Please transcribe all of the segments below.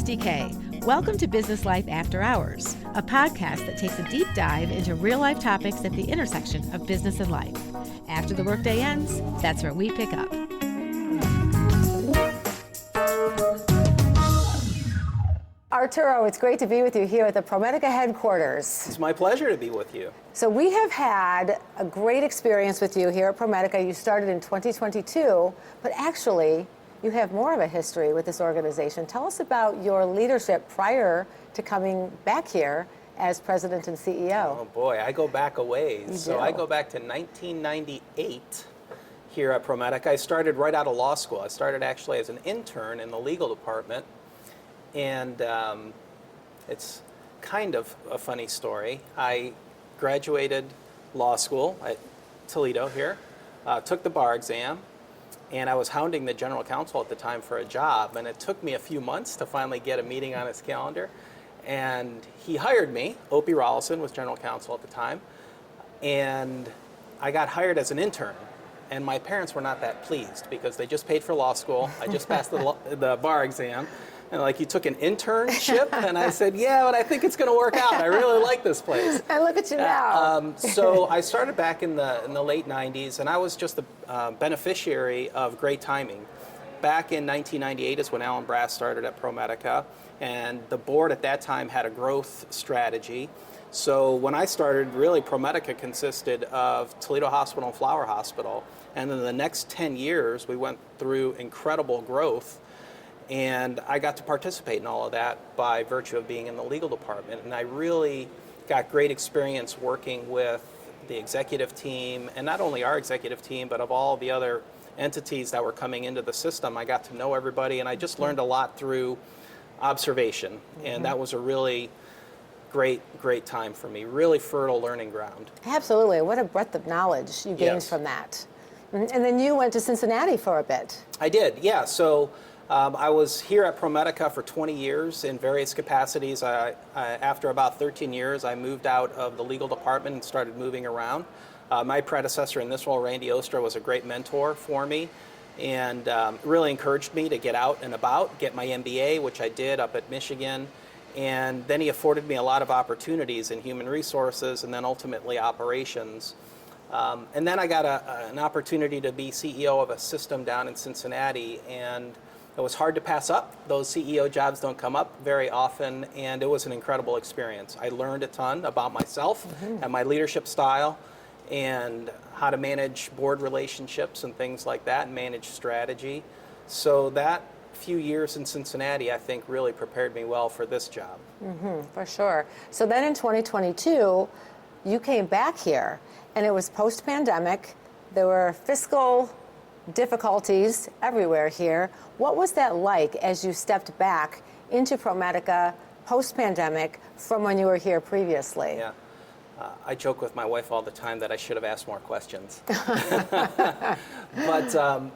Kristi Kay. Welcome to Business Life After Hours, a podcast that takes a deep dive into real-life topics at the intersection of business and life. After the workday ends, that's where we pick up. Arturo, it's great to be with you here at the ProMedica headquarters. It's my pleasure to be with you. So we have had a great experience with you here at ProMedica. You started in 2022, but actually you have more of a history with this organization. Tell us about your leadership prior to coming back here as president and CEO. Oh boy, I go back a ways. You So do. I go back to 1998 here at ProMedica. I started right out of law school. I started actually as an intern in the legal department. And it's kind of a funny story. I graduated law school at Toledo here, took the bar exam, and I was hounding the general counsel at the time for a job. And it took me a few months to finally get a meeting on his calendar. And he hired me. Opie Rollison was general counsel at the time. And I got hired as an intern. And my parents were not that pleased because they just paid for law school. I just passed the bar exam. And like, you took an internship? And I said, yeah, but I think it's going to work out. I really like this place. And look at you now. So I started back in the late 90s, and I was just the beneficiary of great timing. Back in 1998 is when Alan Brass started at ProMedica, and the board at that time had a growth strategy. So when I started, really, ProMedica consisted of Toledo Hospital and Flower Hospital. And in the next 10 years, we went through incredible growth. And I got to participate in all of that by virtue of being in the legal department. And I really got great experience working with the executive team, and not only our executive team, but of all the other entities that were coming into the system. I got to know everybody, and I just learned a lot through observation. And that was a really great time for me, really fertile learning ground. Absolutely. What a breadth of knowledge you gained Yes. from that. And then you went to Cincinnati for a bit. I did, yeah. So I was here at ProMedica for 20 years in various capacities. After about 13 years, I moved out of the legal department and started moving around. My predecessor in this role, Randy Ostra, was a great mentor for me and really encouraged me to get out and about, get my MBA, which I did up at Michigan. And then he afforded me a lot of opportunities in human resources and then ultimately operations. And then I got an opportunity to be CEO of a system down in Cincinnati, and it was hard to pass up. Those CEO jobs don't come up very often, and it was an incredible experience. I learned a ton about myself and my leadership style and how to manage board relationships and things like that and manage strategy. So that few years in Cincinnati, I think, really prepared me well for this job. For sure. So then in 2022, you came back here, and it was post-pandemic. There were fiscal difficulties everywhere here. What was that like as you stepped back into ProMedica post-pandemic from when you were here previously? Yeah. I joke with my wife all the time that I should have asked more questions. But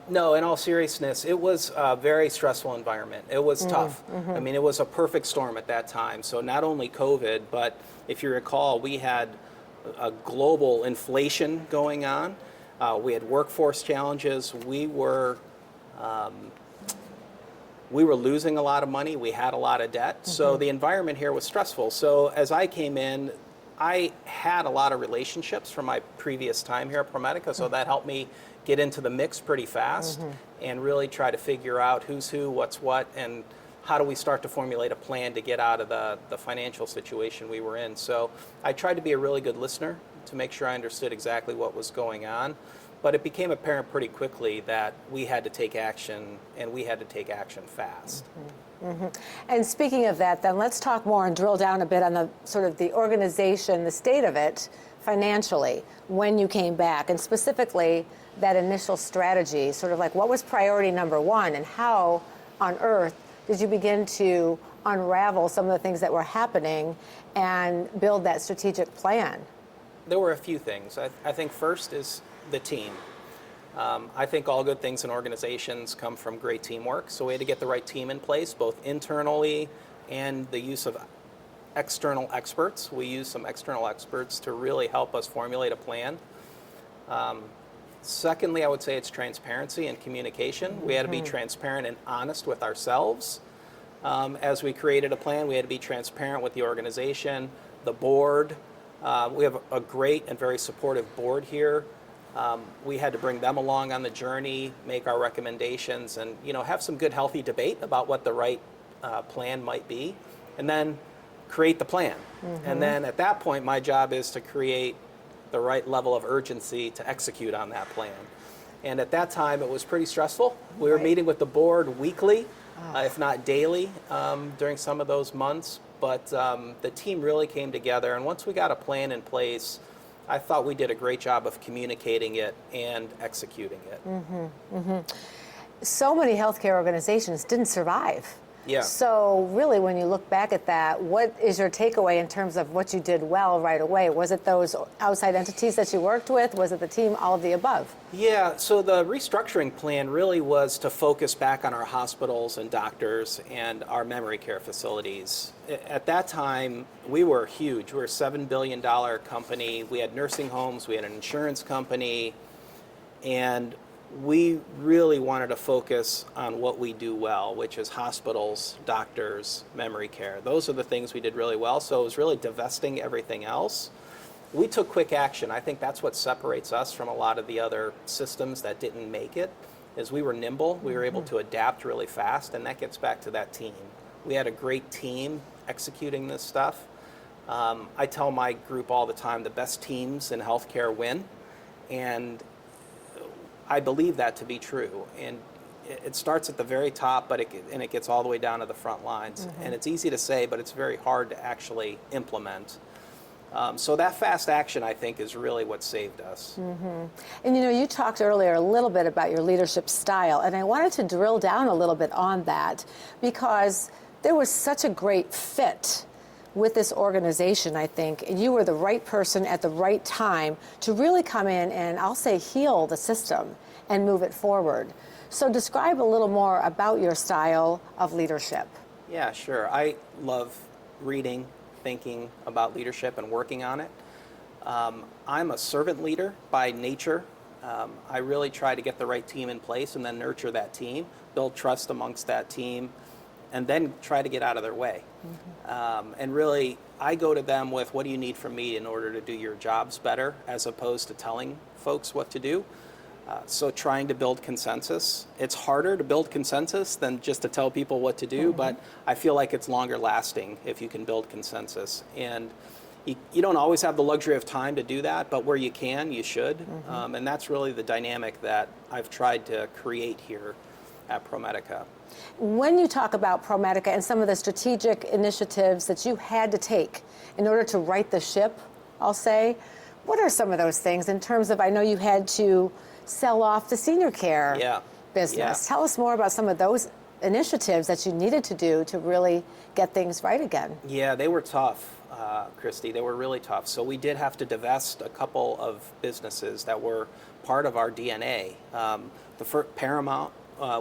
no, in all seriousness, it was a very stressful environment. It was tough. I mean, it was a perfect storm at that time. So not only COVID, but if you recall, we had a global inflation going on. We had workforce challenges. We were losing a lot of money. We had a lot of debt. So the environment here was stressful. So as I came in, I had a lot of relationships from my previous time here at ProMedica, so that helped me get into the mix pretty fast and really try to figure out who's who, what's what, and how do we start to formulate a plan to get out of the financial situation we were in. So I tried to be a really good listener to make sure I understood exactly what was going on. But it became apparent pretty quickly that we had to take action, and we had to take action fast. And speaking of that, then let's talk more and drill down a bit on the sort of the organization, the state of it financially when you came back, and specifically that initial strategy, sort of like what was priority number one, and how on earth did you begin to unravel some of the things that were happening and build that strategic plan? There were a few things. I think first is the team. I think all good things in organizations come from great teamwork. So we had to get the right team in place, both internally and the use of external experts. We used some external experts to really help us formulate a plan. Secondly, I would say it's transparency and communication. We had to be transparent and honest with ourselves As we created a plan, we had to be transparent with the organization, the board. We have a great and very supportive board here. We had to bring them along on the journey, make our recommendations, and have some good, healthy debate about what the right plan might be, and then create the plan. And then at that point, my job is to create the right level of urgency to execute on that plan. And at that time, it was pretty stressful. We were meeting with the board weekly, if not daily, during some of those months. But the team really came together, and once we got a plan in place, I thought we did a great job of communicating it and executing it. So many healthcare organizations didn't survive. Yeah. So really, when you look back at that, what is your takeaway in terms of what you did well right away? Was it those outside entities that you worked with? Was it the team? All of the above? Yeah, so the restructuring plan really was to focus back on our hospitals and doctors and our memory care facilities. At that time, we were huge. We were a $7 billion company. We had nursing homes, we had an insurance company, and we really wanted to focus on what we do well, which is hospitals, doctors, memory care. Those are the things we did really well, so it was really divesting everything else. We took quick action. I think that's what separates us from a lot of the other systems that didn't make it, is we were nimble, we were able to adapt really fast, and that gets back to that team. We had a great team executing this stuff. I tell my group all the time, the best teams in healthcare win, and I believe that to be true. And it starts at the very top, but it gets all the way down to the front lines. And it's easy to say, but it's very hard to actually implement. So that fast action, I think, is really what saved us. And you talked earlier a little bit about your leadership style, and I wanted to drill down a little bit on that because there was such a great fit with this organization, I think. You were the right person at the right time to really come in and, I'll say, heal the system and move it forward. So describe a little more about your style of leadership. Yeah, sure. I love reading, thinking about leadership and working on it. I'm a servant leader by nature. I really try to get the right team in place and then nurture that team, build trust amongst that team, and then try to get out of their way. And really, I go to them with, what do you need from me in order to do your jobs better, as opposed to telling folks what to do. So trying to build consensus. It's harder to build consensus than just to tell people what to do, but I feel like it's longer lasting if you can build consensus. And you don't always have the luxury of time to do that, but where you can, you should. And that's really the dynamic that I've tried to create here at ProMedica. When you talk about ProMedica and some of the strategic initiatives that you had to take in order to right the ship, I'll say, what are some of those things in terms of, I know you had to sell off the senior care business. Yeah. Tell us more about some of those initiatives that you needed to do to really get things right again. Yeah, they were tough, Kristi. They were really tough. So we did have to divest a couple of businesses that were part of our DNA. The first, Paramount,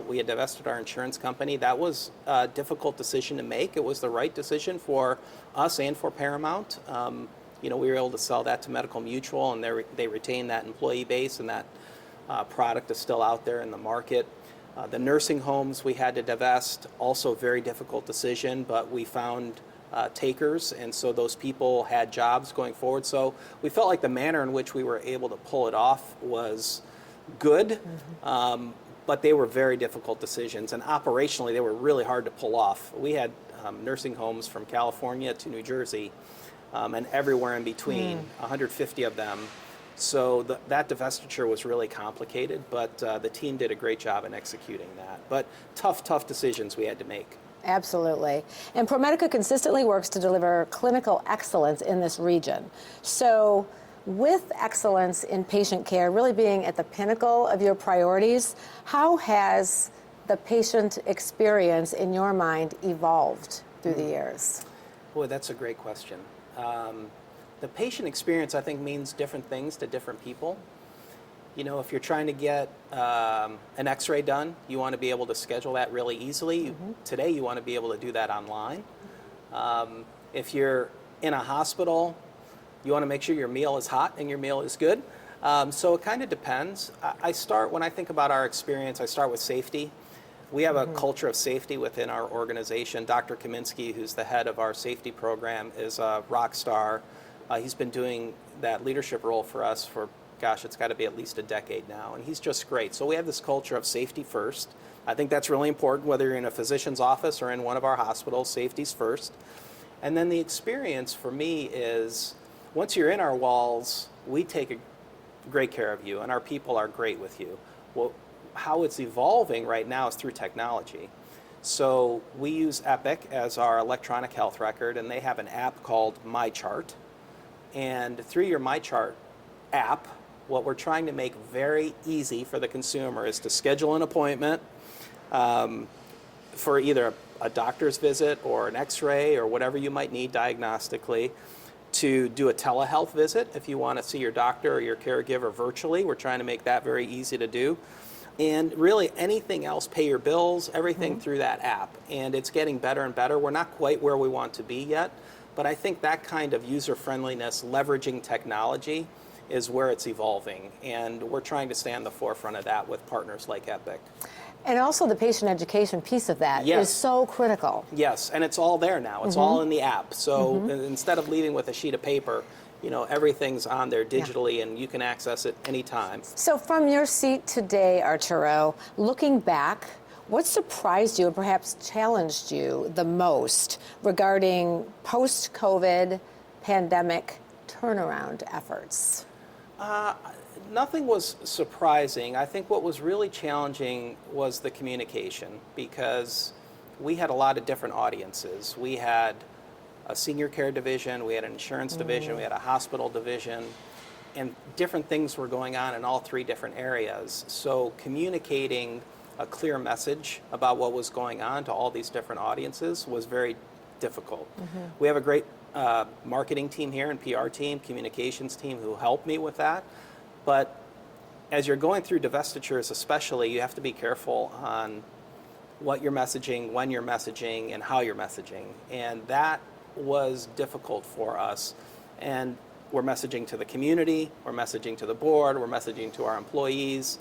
we had divested our insurance company. That was a difficult decision to make. It was the right decision for us and for Paramount. We were able to sell that to Medical Mutual, and they retained that employee base, and that product is still out there in the market. The nursing homes we had to divest, also a very difficult decision, but we found takers, and so those people had jobs going forward. So we felt like the manner in which we were able to pull it off was good. But they were very difficult decisions, and operationally they were really hard to pull off. We had nursing homes from California to New Jersey and everywhere in between, 150 of them. So that divestiture was really complicated, but the team did a great job in executing that. But tough decisions we had to make. Absolutely. And ProMedica consistently works to deliver clinical excellence in this region. So with excellence in patient care really being at the pinnacle of your priorities, how has the patient experience in your mind evolved through the years? Boy, that's a great question. The patient experience, I think, means different things to different people. If you're trying to get an x-ray done, you want to be able to schedule that really easily. Today, you want to be able to do that online. If you're in a hospital, you want to make sure your meal is hot and your meal is good. So it kind of depends. When I think about our experience, I start with safety. We have a culture of safety within our organization. Dr. Kaminsky, who's the head of our safety program, is a rock star. He's been doing that leadership role for us for, gosh, it's got to be at least a decade now, and he's just great. So we have this culture of safety first. I think that's really important, whether you're in a physician's office or in one of our hospitals, safety's first. And then the experience for me is, once you're in our walls, we take great care of you, and our people are great with you. Well, how it's evolving right now is through technology. So we use Epic as our electronic health record, and they have an app called MyChart. And through your MyChart app, what we're trying to make very easy for the consumer is to schedule an appointment for either a doctor's visit or an x-ray or whatever you might need diagnostically, to do a telehealth visit if you want to see your doctor or your caregiver virtually. We're trying to make that very easy to do. And really anything else, pay your bills, everything through that app. And it's getting better and better. We're not quite where we want to be yet, but I think that kind of user-friendliness, leveraging technology, is where it's evolving. And we're trying to stay on the forefront of that with partners like Epic. And also the patient education piece of that is so critical. Yes, and it's all there now. It's all in the app. So instead of leaving with a sheet of paper, you know, everything's on there digitally, and you can access it anytime. So from your seat today, Arturo, looking back, what surprised you and perhaps challenged you the most regarding post-COVID pandemic turnaround efforts? Nothing was surprising. I think what was really challenging was the communication, because we had a lot of different audiences. We had a senior care division, we had an insurance division, we had a hospital division, and different things were going on in all three different areas. So communicating a clear message about what was going on to all these different audiences was very difficult. We have a great marketing team here and PR team, communications team, who helped me with that. But as you're going through divestitures especially, you have to be careful on what you're messaging, when you're messaging, and how you're messaging. And that was difficult for us. And we're messaging to the community, we're messaging to the board, we're messaging to our employees.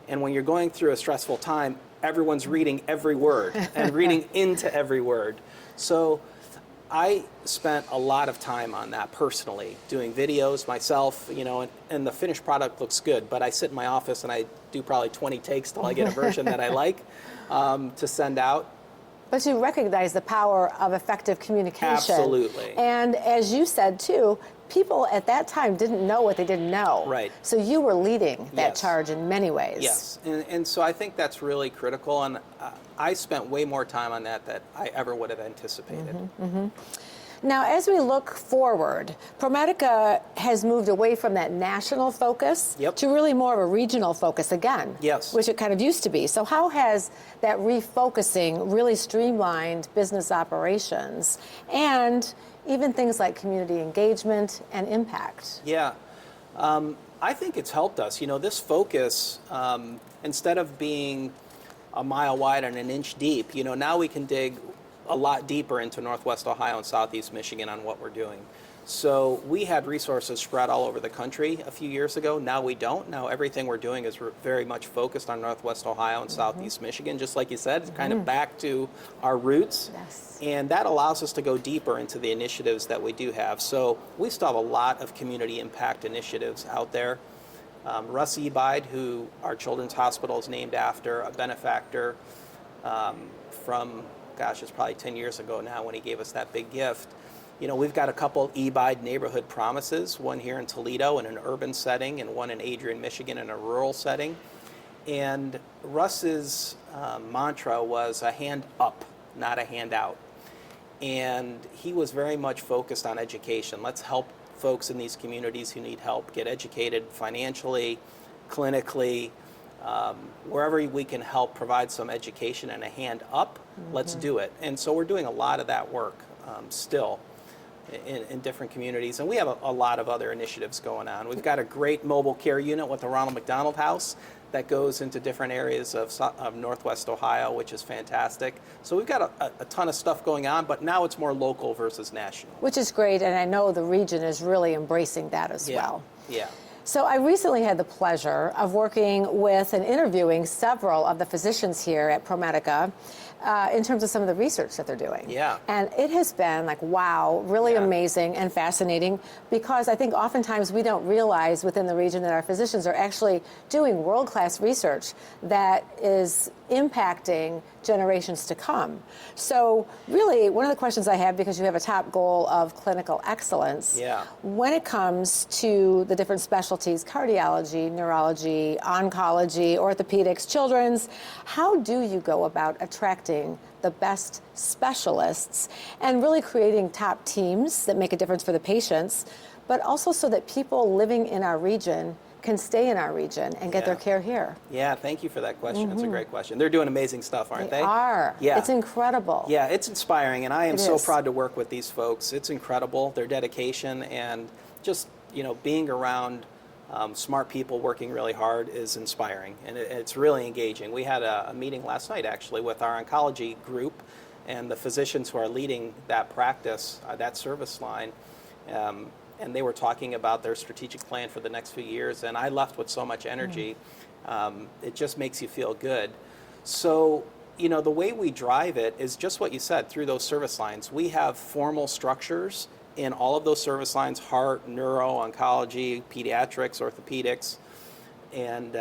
And when you're going through a stressful time, everyone's reading every word and reading into every word. So I spent a lot of time on that personally, doing videos myself, you know, and the finished product looks good, but I sit in my office and I do probably 20 takes till I get a version that I like to send out. But you recognize the power of effective communication. Absolutely. And as you said too, people at that time didn't know what they didn't know. Right. So you were leading that charge in many ways. Yes, and so I think that's really critical, and I spent way more time on that than I ever would have anticipated. Now, as we look forward, ProMedica has moved away from that national focus to really more of a regional focus again, which it kind of used to be. So how has that refocusing really streamlined business operations and even things like community engagement and impact? Yeah, I think it's helped us. You know, this focus, instead of being a mile wide and an inch deep, you know, now we can dig a lot deeper into Northwest Ohio and Southeast Michigan on what we're doing. So we had resources spread all over the country a few years ago. Now we don't. Now everything we're doing is very much focused on Northwest Ohio and Southeast Michigan. Just like you said, it's kind of back to our roots. And that allows us to go deeper into the initiatives that we do have. So we still have a lot of community impact initiatives out there. Russ Ebide, who our children's hospital is named after, a benefactor from, gosh, it's probably 10 years ago now when he gave us that big gift. You know, we've got a couple Ebide neighborhood promises, one here in Toledo in an urban setting and one in Adrian, Michigan in a rural setting. And Russ's mantra was a hand up, not a hand out. And he was very much focused on education. Let's help folks in these communities who need help get educated financially, clinically, wherever we can help provide some education and a hand up, let's do it. And so we're doing a lot of that work still in different communities. And we have a lot of other initiatives going on. We've got a great mobile care unit with the Ronald McDonald House that goes into different areas of Northwest Ohio, which is fantastic. So we've got a ton of stuff going on, but now it's more local versus national. Which is great, and I know the region is really embracing that as well. Yeah. So I recently had the pleasure of working with and interviewing several of the physicians here at ProMedica in terms of some of the research that they're doing. Yeah. And it has been like, wow, really amazing and fascinating, because I think oftentimes we don't realize within the region that our physicians are actually doing world-class research that is impacting generations to come. So really, one of the questions I have, because you have a top goal of clinical excellence, when it comes to the different specialties, cardiology, neurology, oncology, orthopedics, children's, how do you go about attracting the best specialists and really creating top teams that make a difference for the patients, but also so that people living in our region can stay in our region and get their care here? Yeah, thank you for that question. It's a great question. They're doing amazing stuff, aren't they? They are. Yeah. It's incredible. Yeah, it's inspiring, and I am so proud to work with these folks. It's incredible, their dedication, and just, being around smart people working really hard is inspiring, and it's really engaging. We had a meeting last night, actually, with our oncology group and the physicians who are leading that practice, that service line. And they were talking about their strategic plan for the next few years, and I left with so much energy. It just makes you feel good. So, the way we drive it is just what you said, through those service lines. We have formal structures in all of those service lines: heart, neuro, oncology, pediatrics, orthopedics, and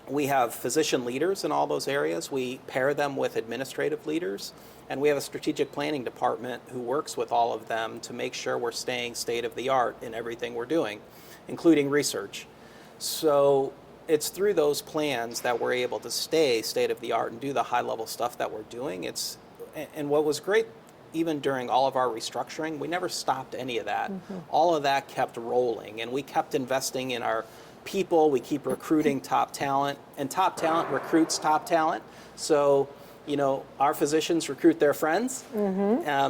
we have physician leaders in all those areas. We pair them with administrative leaders. And we have a strategic planning department who works with all of them to make sure we're staying state of the art in everything we're doing, including research. So it's through those plans that we're able to stay state of the art and do the high level stuff that we're doing. And what was great, even during all of our restructuring, we never stopped any of that. All of that kept rolling, and we kept investing in our people. We keep recruiting top talent, and top talent recruits top talent. So our physicians recruit their friends.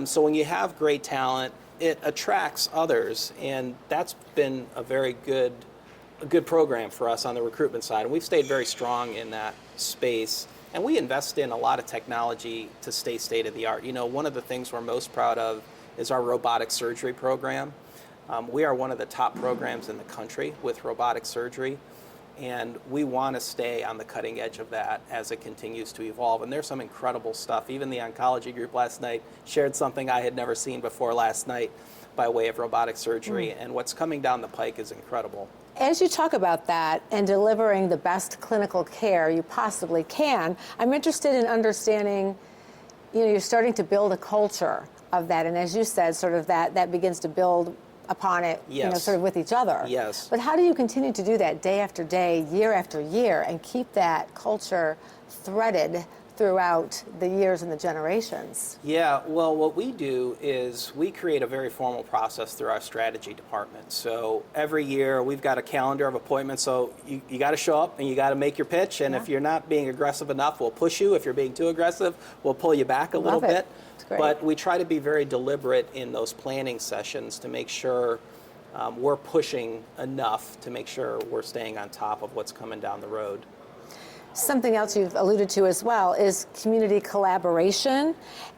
So when you have great talent, it attracts others, and that's been a very good program for us on the recruitment side. And we've stayed very strong in that space. And we invest in a lot of technology to stay state of the art. One of the things we're most proud of is our robotic surgery program. We are one of the top programs in the country with robotic surgery. And we want to stay on the cutting edge of that as it continues to evolve. And there's some incredible stuff. Even the oncology group last night shared something I had never seen before last night by way of robotic surgery. And what's coming down the pike is incredible. As you talk about that and delivering the best clinical care you possibly can, I'm interested in understanding, you're starting to build a culture of that. And as you said, sort of that begins to build upon it, sort of with each other. Yes. But how do you continue to do that day after day, year after year, and keep that culture threaded throughout the years and the generations? Yeah, well, what we do is we create a very formal process through our strategy department. So every year we've got a calendar of appointments. So you got to show up and you got to make your pitch. And if you're not being aggressive enough, we'll push you. If you're being too aggressive, we'll pull you back a little bit. But we try to be very deliberate in those planning sessions to make sure we're pushing enough to make sure we're staying on top of what's coming down the road. Something else you've alluded to as well is community collaboration.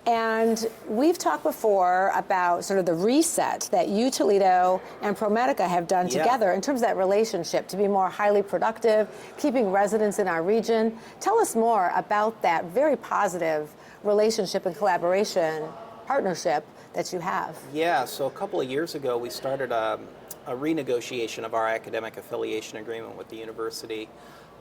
And we've talked before about sort of the reset that you, Toledo, and ProMedica have done together in terms of that relationship to be more highly productive, keeping residents in our region. Tell us more about that very positive relationship and collaboration partnership that you have. Yeah, so a couple of years ago we started a renegotiation of our academic affiliation agreement with the university.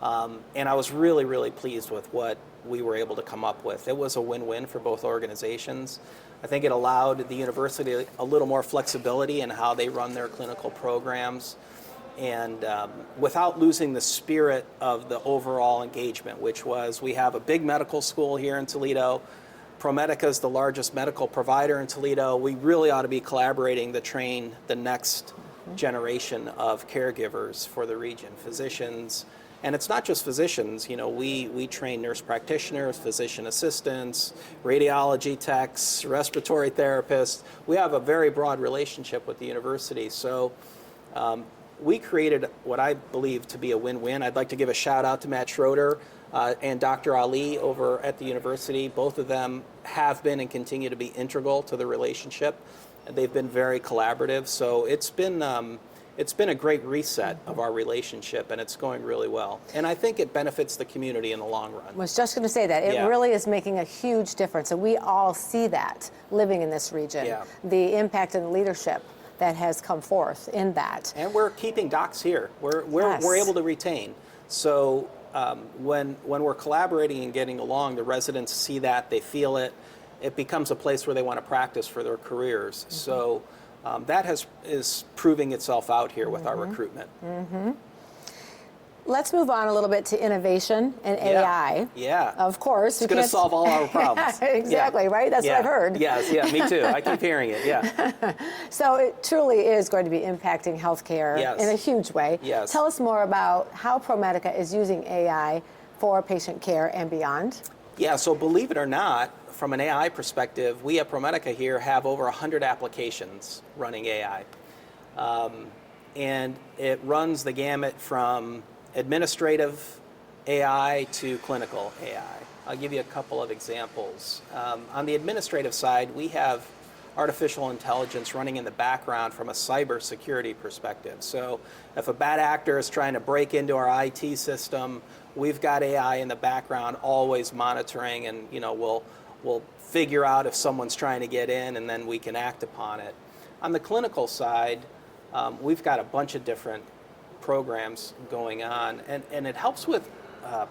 And I was really, really pleased with what we were able to come up with. It was a win-win for both organizations. I think it allowed the university a little more flexibility in how they run their clinical programs, and without losing the spirit of the overall engagement, which was, we have a big medical school here in Toledo. ProMedica is the largest medical provider in Toledo. We really ought to be collaborating to train the next generation of caregivers for the region, physicians. And it's not just physicians, we train nurse practitioners, physician assistants, radiology techs, respiratory therapists. We have a very broad relationship with the university. So we created what I believe to be a win-win. I'd like to give a shout out to Matt Schroeder and Dr. Ali over at the university. Both of them have been and continue to be integral to the relationship. They've been very collaborative. So it's been it's been a great reset of our relationship, and it's going really well. And I think it benefits the community in the long run. I was just going to say that. It really is making a huge difference, and we all see that living in this region, the impact and the leadership that has come forth in that. And we're keeping docs here. We're able to retain. So when we're collaborating and getting along, the residents see that, they feel it. It becomes a place where they want to practice for their careers. So that is proving itself out here with our recruitment. Let's move on a little bit to innovation and AI. Yeah. Of course. It's going to solve all our problems. Exactly, right? That's what I've heard. Yes, me too. I keep hearing it, So it truly is going to be impacting healthcare in a huge way. Yes. Tell us more about how ProMedica is using AI for patient care and beyond. Yeah, so believe it or not, from an AI perspective, we at ProMedica here have over 100 applications running AI. And it runs the gamut from administrative AI to clinical AI. I'll give you a couple of examples. On the administrative side, we have artificial intelligence running in the background from a cybersecurity perspective. So if a bad actor is trying to break into our IT system, we've got AI in the background always monitoring, and we'll figure out if someone's trying to get in, and then we can act upon it. On the clinical side, we've got a bunch of different programs going on, and it helps with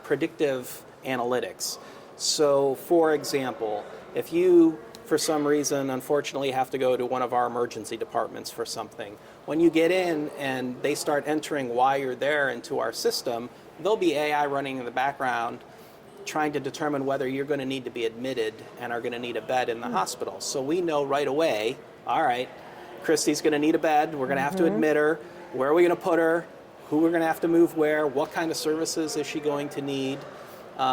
predictive analytics. So for example, if you for some reason unfortunately have to go to one of our emergency departments for something, when you get in and they start entering why you're there into our system, there'll be AI running in the background trying to determine whether you're going to need to be admitted and are going to need a bed in the hospital. So we know right away, all right, Kristi's going to need a bed, we're going to have to admit her, where are we going to put her, who we're going to have to move where, what kind of services is she going to need,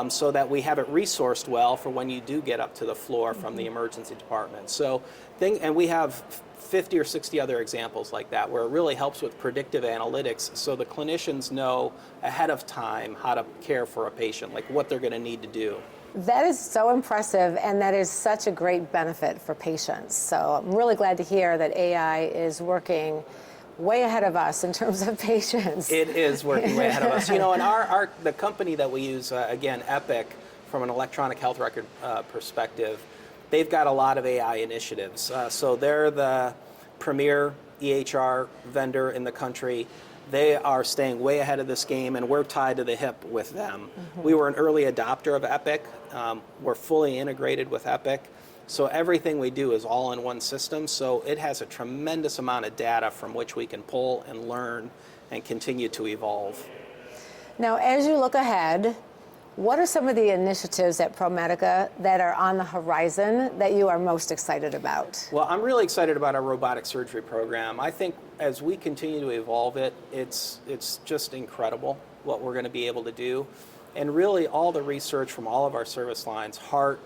so that we have it resourced well for when you do get up to the floor from the emergency department. So, and we have 50 or 60 other examples like that where it really helps with predictive analytics, so the clinicians know ahead of time how to care for a patient, like what they're going to need to do. That is so impressive, and that is such a great benefit for patients. So I'm really glad to hear that AI is working way ahead of us in terms of patients. It is working way ahead of us. And the company that we use, again, Epic, from an electronic health record perspective, they've got a lot of AI initiatives. So they're the premier EHR vendor in the country. They are staying way ahead of this game, and we're tied to the hip with them. We were an early adopter of Epic. We're fully integrated with Epic. So everything we do is all in one system, so it has a tremendous amount of data from which we can pull and learn and continue to evolve. Now, as you look ahead, what are some of the initiatives at ProMedica that are on the horizon that you are most excited about? Well, I'm really excited about our robotic surgery program. I think as we continue to evolve it, it's just incredible what we're going to be able to do. And really all the research from all of our service lines, heart,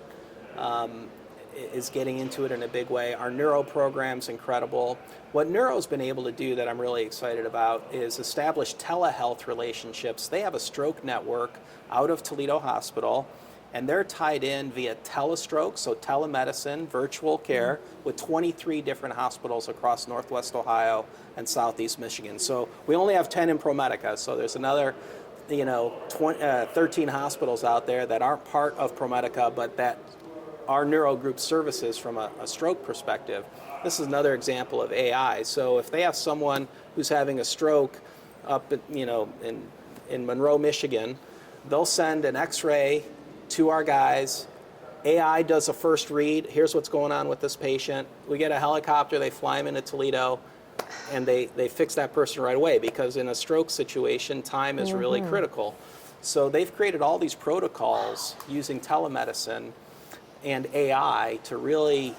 is getting into it in a big way. Our neuro program's incredible. What neuro's been able to do that I'm really excited about is establish telehealth relationships. They have a stroke network out of Toledo Hospital, and they're tied in via telestroke, so telemedicine, virtual care, with 23 different hospitals across Northwest Ohio and Southeast Michigan. So we only have 10 in ProMedica, so there's another 13 hospitals out there that aren't part of ProMedica, but that our neuro group services from a stroke perspective. This is another example of AI. So if they have someone who's having a stroke up in Monroe, Michigan, they'll send an x-ray to our guys. AI does a first read. Here's what's going on with this patient. We get a helicopter, they fly him into Toledo, and they fix that person right away, because in a stroke situation, time is really critical. So they've created all these protocols using telemedicine and AI to really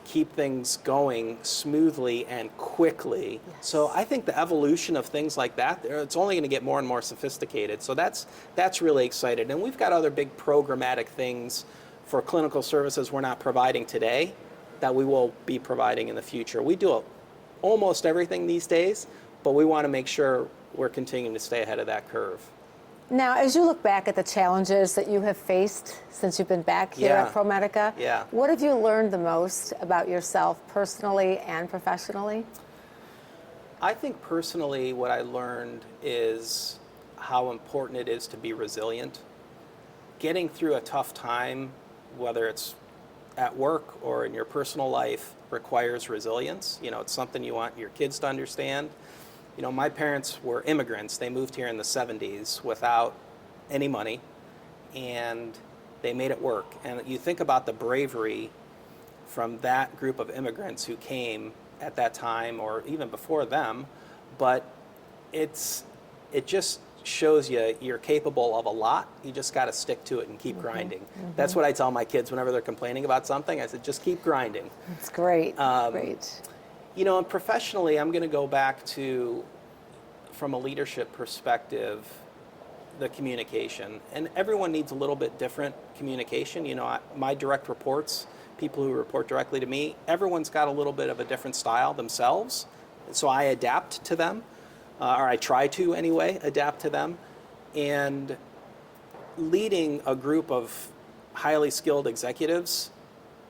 keep things going smoothly and quickly. Yes. So I think the evolution of things like that, it's only going to get more and more sophisticated. So that's really exciting. And we've got other big programmatic things for clinical services we're not providing today that we will be providing in the future. We do almost everything these days, but we want to make sure we're continuing to stay ahead of that curve. Now, as you look back at the challenges that you have faced since you've been back here at ProMedica, what have you learned the most about yourself personally and professionally? I think personally what I learned is how important it is to be resilient. Getting through a tough time, whether it's at work or in your personal life, requires resilience. It's something you want your kids to understand. My parents were immigrants. They moved here in the 70s without any money, and they made it work. And you think about the bravery from that group of immigrants who came at that time or even before them, but it just shows you're capable of a lot. You just got to stick to it and keep grinding. That's what I tell my kids whenever they're complaining about something. I said, just keep grinding. That's great. Great. And professionally, I'm going to go back to, from a leadership perspective, the communication. And everyone needs a little bit different communication. My direct reports, people who report directly to me, everyone's got a little bit of a different style themselves. So I adapt to them, or I try to anyway, adapt to them. And leading a group of highly skilled executives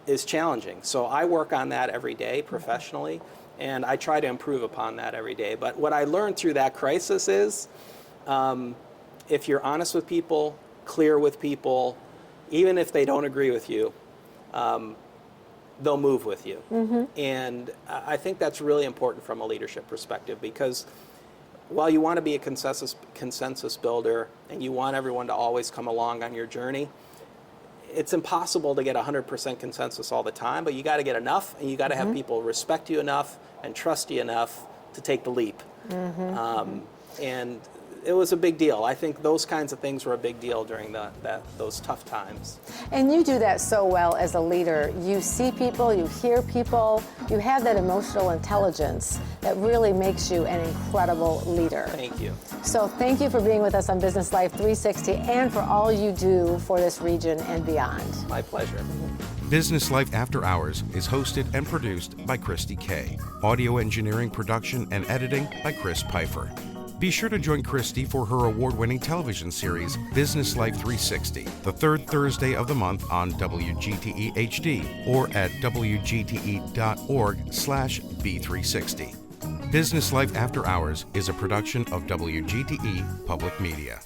is challenging. So I work on that every day professionally, and I try to improve upon that every day. But what I learned through that crisis is, if you're honest with people, clear with people, even if they don't agree with you, they'll move with you. And I think that's really important from a leadership perspective, because while you want to be a consensus builder and you want everyone to always come along on your journey, it's impossible to get 100% consensus all the time, but you got to get enough, and you got to have people respect you enough and trust you enough to take the leap. And it was a big deal. I think those kinds of things were a big deal during those tough times. And you do that so well as a leader. You see people, you hear people, you have that emotional intelligence that really makes you an incredible leader. Thank you. So thank you for being with us on Business Life 360 and for all you do for this region and beyond. My pleasure. Business Life After Hours is hosted and produced by Kristi K. Audio engineering, production, and editing by Chris Pfeiffer. Be sure to join Kristi for her award-winning television series, Business Life 360, the third Thursday of the month on WGTE HD or at wgte.org/B360. Business Life After Hours is a production of WGTE Public Media.